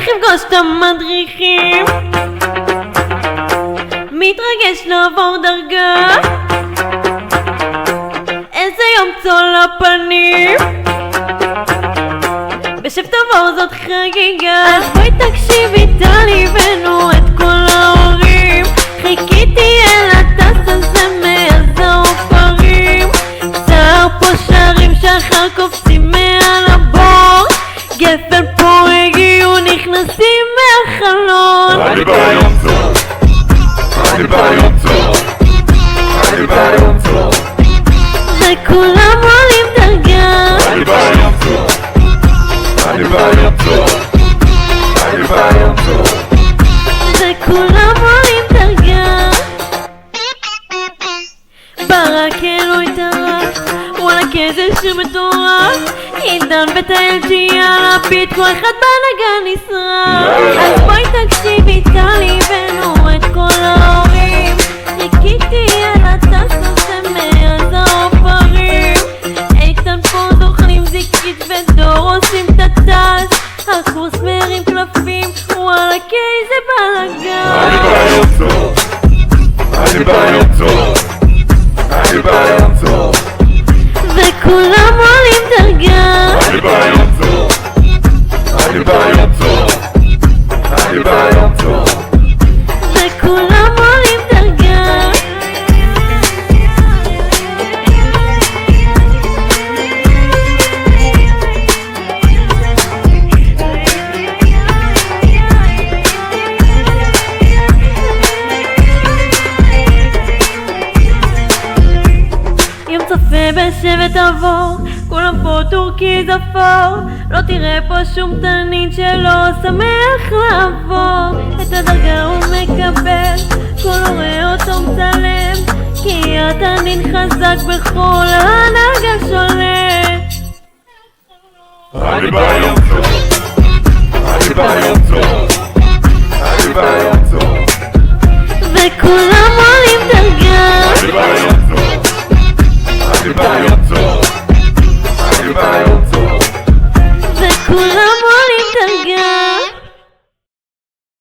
לפגוש את המדריכים, מתרגש לעבור דרגה, איזה יום צול לפנים, בשב תבוא זאת חגיגה. אז בואי תקשיבי טלי בנו את כל ההורים, חיכיתי אל הטס הזה מאז העופרים, צער פה שרים שחר קופצים מעל הבור, גפן פה הגיעו נכנסים מהחלון. אני ביום טוב, אני ביום טוב, אני ביום טוב, וכולם עולים דרגה. אני ביום טוב, אני ביום טוב, אני ביום טוב, וכולם עולים דרגה. ברק אלוהי טרח, וואלה כזה שיר מטורף, עידן וטיילג'י על הביט, כל אחד בנגן נשרף. אז בואי תקשיבי טלי בנו את כל ההורים, חיכיתי על הטס הזה מאז העופרים, איתן פה זוכלים זיקית ודור עושים את הטס, הקורס מרים קלפים, וואלה כאיזה בלגן. אני ביום טוב, אני ביום טוב, אני ביום טוב, וכולם עולים דרגה. אני ביום טוב, אני ביום טוב, אני ביום טוב, וכולם עולים דרגה. יום צפה בשבט עבור, כולם פה טורקי זפור, לא תראה פה שום תנין שלא שמח לעבור. את הדרגה הוא מקבל, כל הורה אותו מצלם, כי התנין חזק בכל ההנהגה שולט. אני ביום טוב, אני ביום טוב,